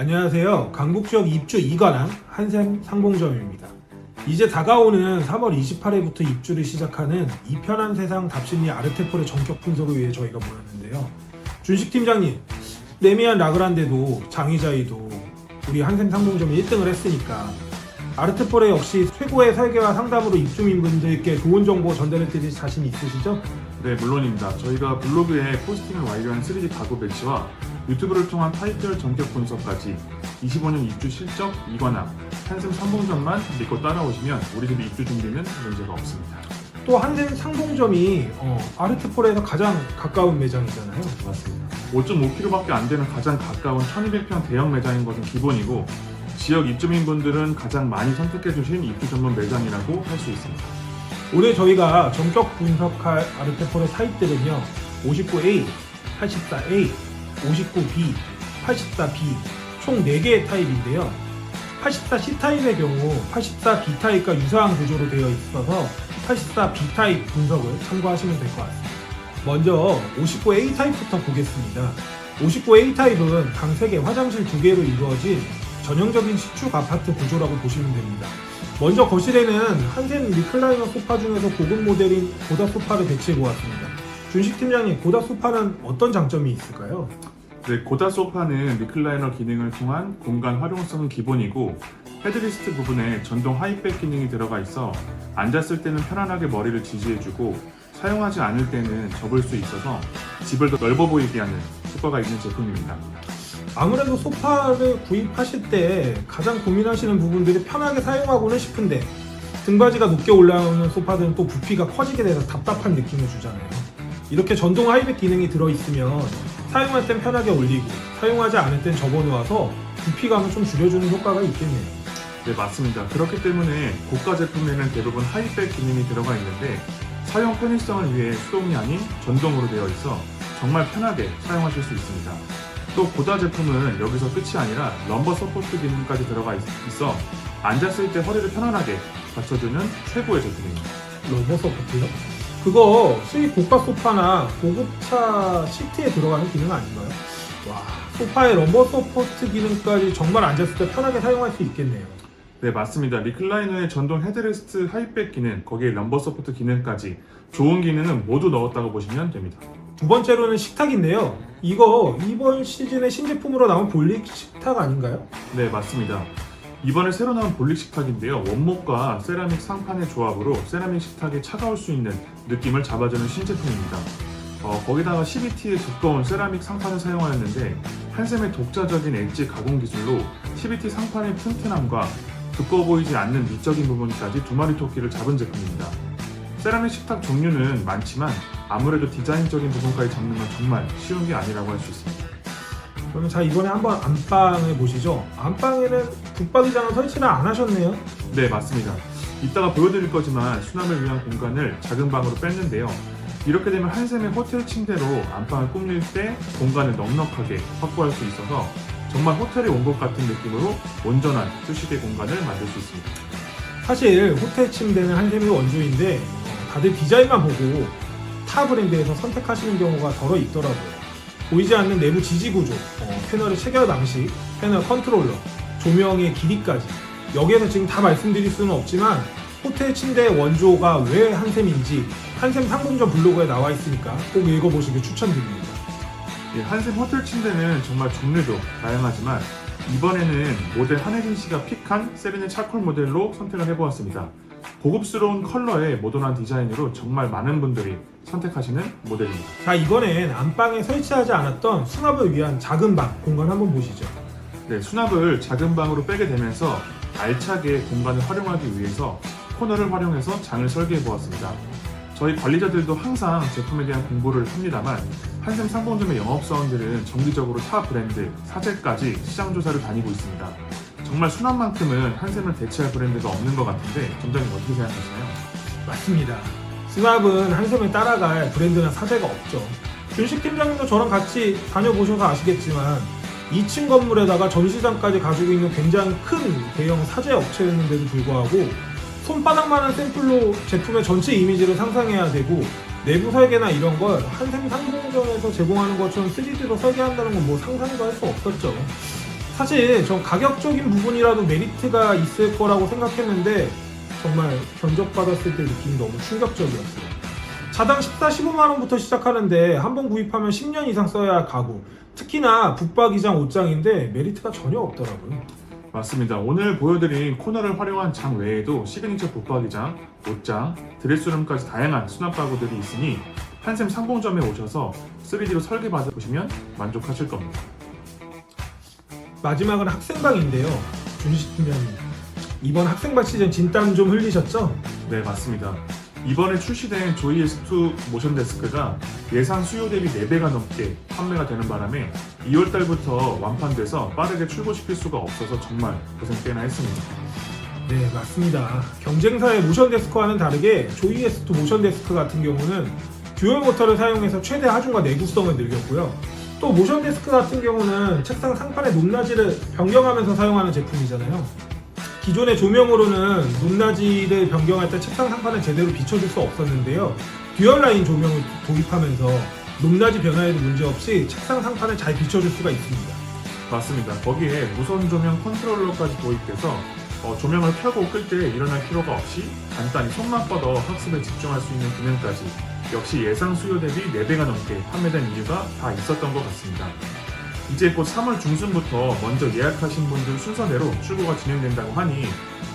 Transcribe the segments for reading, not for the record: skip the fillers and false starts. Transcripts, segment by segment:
안녕하세요. 강북 지역 입주 2관왕 한샘 상봉점입니다. 이제 다가오는 3월 28일부터 입주를 시작하는 이 편한 세상 답심리 아르테폴의 전격 분석을 위해 저희가 모였는데요. 준식 팀장님, 레미안 라그란데도 장의자이도 우리 한샘 상봉점이 1등을 했으니까 아르테폴의 역시 최고의 설계와 상담으로 입주민분들께 좋은 정보 전달해 드릴 자신 있으시죠? 네, 물론입니다. 저희가 블로그에 포스팅을 완료한 3D 가구 배치와 유튜브를 통한 타입별 전격 분석까지 25년 입주 실적 2관왕 한샘 상봉점만 믿고 따라오시면 우리 집 입주 준비는 문제가 없습니다. 또 한샘 상봉점이 아르테폴에서 가장 가까운 매장이잖아요. 맞습니다. 5.5km밖에 안 되는 가장 가까운 1200평 대형 매장인 것은 기본이고 지역 입주민분들은 가장 많이 선택해주신 입주 전문 매장이라고 할 수 있습니다. 오늘 저희가 전격 분석할 아르테폴의 타입들은요, 59A, 84A, 59B, 84B 총 4개의 타입인데요. 84C 타입의 경우 84B 타입과 유사한 구조로 되어 있어서 84B 타입 분석을 참고하시면 될 것 같습니다. 먼저 59A 타입부터 보겠습니다. 59A 타입은 방 3개, 화장실 2개로 이루어진 전형적인 신축 아파트 구조라고 보시면 됩니다. 먼저 거실에는 한샘 리클라이너 소파 중에서 고급 모델인 고다 소파를 배치해 보았습니다. 준식 팀장님, 고다 소파는 어떤 장점이 있을까요? 네, 고다 소파는 리클라이너 기능을 통한 공간 활용성은 기본이고 헤드리스트 부분에 전동 하이백 기능이 들어가 있어 앉았을 때는 편안하게 머리를 지지해주고 사용하지 않을 때는 접을 수 있어서 집을 더 넓어 보이게 하는 효과가 있는 제품입니다. 아무래도 소파를 구입하실 때 가장 고민하시는 부분들이 편하게 사용하고는 싶은데 등받이가 높게 올라오는 소파들은 또 부피가 커지게 돼서 답답한 느낌을 주잖아요. 이렇게 전동 하이백 기능이 들어있으면 사용할 땐 편하게 올리고 사용하지 않을 땐 접어놓아서 부피감을 좀 줄여주는 효과가 있겠네요. 네, 맞습니다. 그렇기 때문에 고가 제품에는 대부분 하이백 기능이 들어가 있는데 사용 편의성을 위해 수동이 아닌 전동으로 되어 있어 정말 편하게 사용하실 수 있습니다. 또 고다 제품은 여기서 끝이 아니라 럼버 서포트 기능까지 들어가 있어 앉았을 때 허리를 편안하게 받쳐주는 최고의 제품입니다. 럼버 서포트요? 그거 수입 고가 소파나 고급차 시트에 들어가는 기능 아닌가요? 와, 소파에 럼버 서포트 기능까지 정말 앉았을 때 편하게 사용할 수 있겠네요. 네, 맞습니다. 리클라이너의 전동 헤드레스트 하이백 기능, 거기에 럼버 서포트 기능까지 좋은 기능은 모두 넣었다고 보시면 됩니다. 두 번째로는 식탁인데요. 이거 이번 시즌의 신제품으로 나온 볼릭 식탁 아닌가요? 네, 맞습니다. 이번에 새로 나온 볼릭 식탁인데요. 원목과 세라믹 상판의 조합으로 세라믹 식탁이 차가울 수 있는 느낌을 잡아주는 신제품입니다. 거기다가 CVT의 두꺼운 세라믹 상판을 사용하였는데 한샘의 독자적인 엣지 가공 기술로 CVT 상판의 튼튼함과 두꺼워 보이지 않는 미적인 부분까지 두 마리 토끼를 잡은 제품입니다. 세라믹 식탁 종류는 많지만 아무래도 디자인적인 부분까지 잡는 건 정말 쉬운 게 아니라고 할 수 있습니다. 그러면 자, 이번에 한번 안방을 보시죠. 안방에는 붙박이장을 설치를 안 하셨네요. 네, 맞습니다. 이따가 보여드릴 거지만 수납을 위한 공간을 작은 방으로 뺐는데요. 이렇게 되면 한샘의 호텔 침대로 안방을 꾸밀 때 공간을 넉넉하게 확보할 수 있어서 정말 호텔에 온 것 같은 느낌으로 온전한 휴식의 공간을 만들 수 있습니다. 사실 호텔 침대는 한샘의 원조인데 다들 디자인만 보고 타 브랜드에서 선택하시는 경우가 더러 있더라고요. 보이지 않는 내부 지지 구조, 패널의 체결 방식, 패널 컨트롤러, 조명의 길이까지 여기에서 지금 다 말씀드릴 수는 없지만 호텔 침대의 원조가 왜 한샘인지 한샘 상봉점 블로그에 나와 있으니까 꼭 읽어보시길 추천드립니다. 예, 한샘 호텔 침대는 정말 종류도 다양하지만 이번에는 모델 한혜진 씨가 픽한 세리네 차콜 모델로 선택을 해보았습니다. 고급스러운 컬러의 모던한 디자인으로 정말 많은 분들이 선택하시는 모델입니다. 자, 이번엔 안방에 설치하지 않았던 수납을 위한 작은 방 공간 한번 보시죠. 네, 수납을 작은 방으로 빼게 되면서 알차게 공간을 활용하기 위해서 코너를 활용해서 장을 설계해 보았습니다. 저희 관리자들도 항상 제품에 대한 공부를 합니다만 한샘 상봉점의 영업사원들은 정기적으로 타 브랜드, 사재까지 시장 조사를 다니고 있습니다. 정말 수납만큼은 한샘을 대체할 브랜드가 없는 것 같은데 점장님 어떻게 생각하시나요? 맞습니다. 수납은 한샘에 따라갈 브랜드나 사재가 없죠. 준식 팀장님도 저랑 같이 다녀보셔서 아시겠지만 2층 건물에다가 전시장까지 가지고 있는 굉장히 큰 대형 사재 업체였는데도 불구하고 손바닥만한 샘플로 제품의 전체 이미지를 상상해야 되고 내부 설계나 이런 걸 한샘 상봉점에서 제공하는 것처럼 3D로 설계한다는 건 뭐 상상도 할 수 없었죠. 사실 전 가격적인 부분이라도 메리트가 있을 거라고 생각했는데 정말 견적받았을 때 느낌이 너무 충격적이었어요. 차당 14, 15만원부터 시작하는데 한 번 구입하면 10년 이상 써야 할 가구, 특히나 붙박이장 옷장인데 메리트가 전혀 없더라고요. 맞습니다. 오늘 보여드린 코너를 활용한 장 외에도 시그니처 붙박이장, 옷장, 드레스룸까지 다양한 수납 가구들이 있으니 한샘 상봉점에 오셔서 3D로 설계 받아보시면 만족하실 겁니다. 마지막은 학생방인데요. 준식 팀장님, 이번 학생방 시즌 진땀 좀 흘리셨죠? 네, 맞습니다. 이번에 출시된 조이 S2 모션 데스크가 예상 수요 대비 4배가 넘게 판매가 되는 바람에 2월달부터 완판돼서 빠르게 출고시킬 수가 없어서 정말 고생 꽤나 했습니다. 네, 맞습니다. 경쟁사의 모션 데스크와는 다르게 조이 S2 모션 데스크 같은 경우는 듀얼 모터를 사용해서 최대 하중과 내구성을 늘렸고요. 또 모션 데스크 같은 경우는 책상 상판의 높낮이를 변경하면서 사용하는 제품이잖아요. 기존의 조명으로는 높낮이를 변경할 때 책상 상판을 제대로 비춰줄 수 없었는데요. 듀얼 라인 조명을 도입하면서 높낮이 변화에도 문제없이 책상 상판을 잘 비춰줄 수가 있습니다. 맞습니다. 거기에 무선 조명 컨트롤러까지 도입돼서 조명을 켜고 끌 때 일어날 필요가 없이 간단히 손만 뻗어 학습에 집중할 수 있는 기능까지 역시 예상 수요 대비 4배가 넘게 판매된 이유가 다 있었던 것 같습니다. 이제 곧 3월 중순부터 먼저 예약하신 분들 순서대로 출고가 진행된다고 하니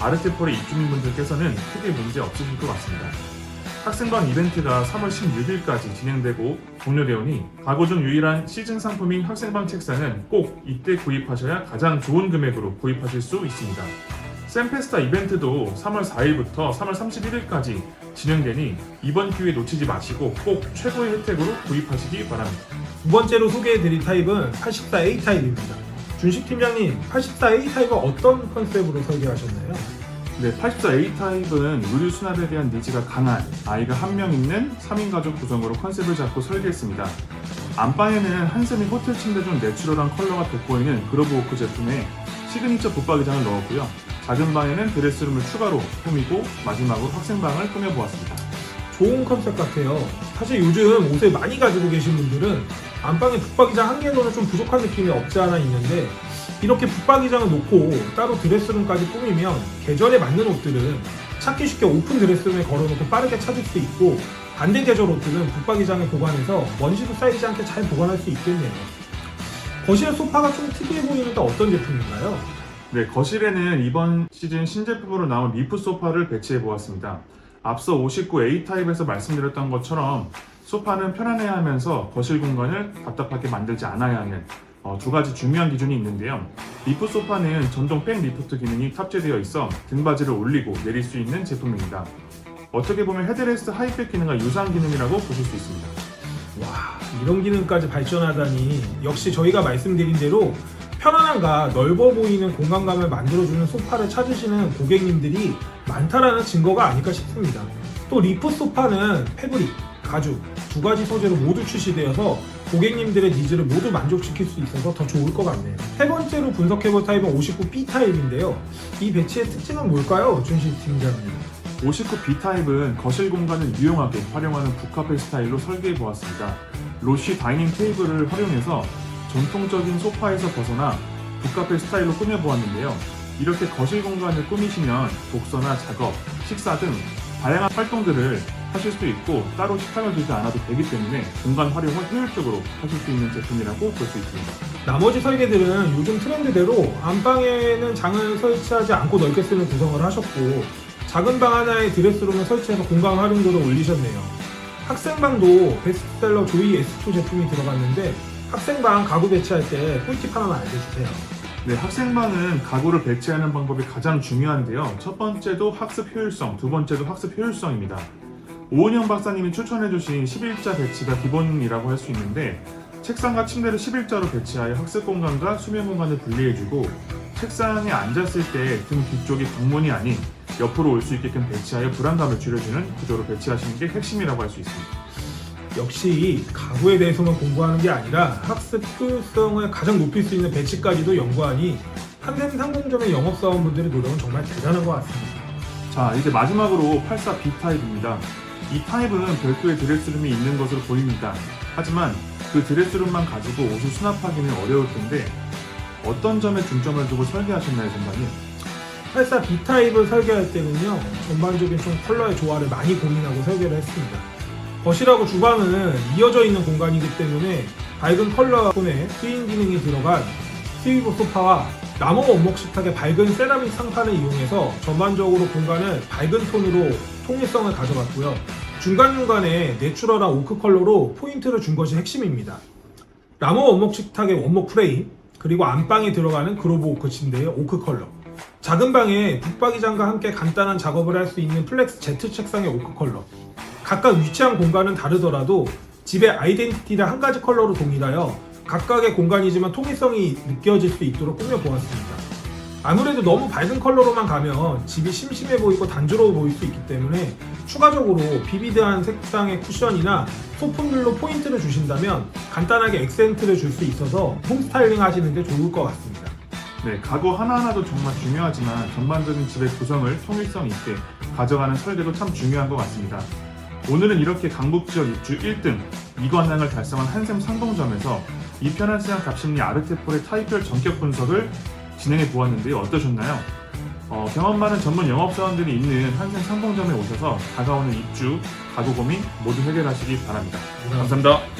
아르테폴의 입주민분들께서는 크게 문제 없으실 것 같습니다. 학생방 이벤트가 3월 16일까지 진행되고 종료되오니 가구 중 유일한 시즌 상품인 학생방 책상은 꼭 이때 구입하셔야 가장 좋은 금액으로 구입하실 수 있습니다. 샘페스타 이벤트도 3월 4일부터 3월 31일까지 진행되니 이번 기회 놓치지 마시고 꼭 최고의 혜택으로 구입하시기 바랍니다. 두 번째로 소개해드릴 타입은 84A 타입입니다. 준식 팀장님, 84A 타입은 어떤 컨셉으로 설계하셨나요? 네, 84A 타입은 의류 수납에 대한 니즈가 강한 아이가 한 명 있는 3인 가족 구성으로 컨셉을 잡고 설계했습니다. 안방에는 한샘이 호텔 침대 중 내추럴한 컬러가 돋보이는 그로브워크 제품에 시그니처 붙박이장을 넣었고요. 작은 방에는 드레스룸을 추가로 꾸미고 마지막으로 학생방을 꾸며보았습니다. 좋은 컨셉 같아요. 사실 요즘 옷을 많이 가지고 계신 분들은 안방에 붙박이장 한 개로는 좀 부족한 느낌이 없지 않아 있는데 이렇게 붙박이장을 놓고 따로 드레스룸까지 꾸미면 계절에 맞는 옷들은 찾기 쉽게 오픈 드레스룸에 걸어놓고 빠르게 찾을 수 있고 반대 계절 옷들은 붙박이장에 보관해서 먼지도 쌓이지 않게 잘 보관할 수 있겠네요. 거실 소파가 좀 특이해 보이는데 어떤 제품인가요? 네, 거실에는 이번 시즌 신제품으로 나온 리프 소파를 배치해 보았습니다. 앞서 59A 타입에서 말씀드렸던 것처럼 소파는 편안해야 하면서 거실 공간을 답답하게 만들지 않아야 하는 두 가지 중요한 기준이 있는데요. 리프 소파는 전동 백 리프트 기능이 탑재되어 있어 등받이를 올리고 내릴 수 있는 제품입니다. 어떻게 보면 헤드레스트 하이백 기능과 유사한 기능이라고 보실 수 있습니다. 와, 이런 기능까지 발전하다니 역시 저희가 말씀드린 대로 편안함과 넓어 보이는 공간감을 만들어주는 소파를 찾으시는 고객님들이 많다라는 증거가 아닐까 싶습니다. 또 리프 소파는 패브릭, 가죽 두 가지 소재로 모두 출시되어서 고객님들의 니즈를 모두 만족시킬 수 있어서 더 좋을 것 같네요. 세 번째로 분석해볼 타입은 59B 타입인데요. 이 배치의 특징은 뭘까요? 준식 팀장님. 59B 타입은 거실 공간을 유용하게 활용하는 북카페 스타일로 설계해 보았습니다. 로쉬 다이닝 테이블을 활용해서 전통적인 소파에서 벗어나 북카페 스타일로 꾸며보았는데요. 이렇게 거실 공간을 꾸미시면 독서나 작업, 식사 등 다양한 활동들을 하실 수 있고 따로 식탁을 두지 않아도 되기 때문에 공간 활용을 효율적으로 하실 수 있는 제품이라고 볼 수 있습니다. 나머지 설계들은 요즘 트렌드대로 안방에는 장을 설치하지 않고 넓게 쓰는 구성을 하셨고 작은 방 하나에 드레스룸을 설치해서 공간 활용도를 올리셨네요. 학생방도 베스트셀러 조이 S2 제품이 들어갔는데 학생방 가구 배치할 때 꿀팁 하나만 알려주세요. 네, 학생방은 가구를 배치하는 방법이 가장 중요한데요. 첫 번째도 학습 효율성, 두 번째도 학습 효율성입니다. 오은영 박사님이 추천해주신 11자 배치가 기본이라고 할 수 있는데 책상과 침대를 11자로 배치하여 학습 공간과 수면 공간을 분리해주고 책상에 앉았을 때 등 뒤쪽이 방문이 아닌 옆으로 올 수 있게끔 배치하여 불안감을 줄여주는 구조로 배치하시는 게 핵심이라고 할 수 있습니다. 역시 가구에 대해서만 공부하는 게 아니라 학습 효율성을 가장 높일 수 있는 배치까지도 연구하니 한샘 상공점의 영업사원분들의 노력은 정말 대단한 것 같습니다. 자, 이제 마지막으로 84B 타입입니다. 이 타입은 별도의 드레스룸이 있는 것으로 보입니다. 하지만 그 드레스룸만 가지고 옷을 수납하기는 어려울 텐데 어떤 점에 중점을 두고 설계하셨나요, 전반님? 84 B타입을 설계할 때는요, 전반적인 좀 컬러의 조화를 많이 고민하고 설계를 했습니다. 거실하고 주방은 이어져 있는 공간이기 때문에 밝은 컬러 톤의 트윈 기능이 들어간 스위브 소파와 나무 원목 식탁의 밝은 세라믹 상판을 이용해서 전반적으로 공간을 밝은 톤으로 통일성을 가져갔고요. 중간중간에 내추럴한 오크 컬러로 포인트를 준 것이 핵심입니다. 나무 원목 식탁의 원목 프레임, 그리고 안방에 들어가는 그로브 오크 침대의 오크 컬러, 작은 방에 북박이장과 함께 간단한 작업을 할 수 있는 플렉스 Z 책상의 오크 컬러, 각각 위치한 공간은 다르더라도 집의 아이덴티티를 한 가지 컬러로 동일하여 각각의 공간이지만 통일성이 느껴질 수 있도록 꾸며보았습니다. 아무래도 너무 밝은 컬러로만 가면 집이 심심해 보이고 단조로워 보일 수 있기 때문에 추가적으로 비비드한 색상의 쿠션이나 소품들로 포인트를 주신다면 간단하게 액센트를 줄 수 있어서 홈 스타일링 하시는 데 좋을 것 같습니다. 네, 가구 하나하나도 정말 중요하지만 전반적인 집의 구성을 통일성 있게 가져가는 설계도 참 중요한 것 같습니다. 오늘은 이렇게 강북지역 입주 1등 2관왕을 달성한 한샘 상봉점에서 이 편한 세상 갑심리 아르테폴의 타입별 전격 분석을 진행해 보았는데요. 어떠셨나요? 경험 많은 전문 영업사원들이 있는 한샘 상봉점에 오셔서 다가오는 입주, 가구 고민 모두 해결하시기 바랍니다. 감사합니다.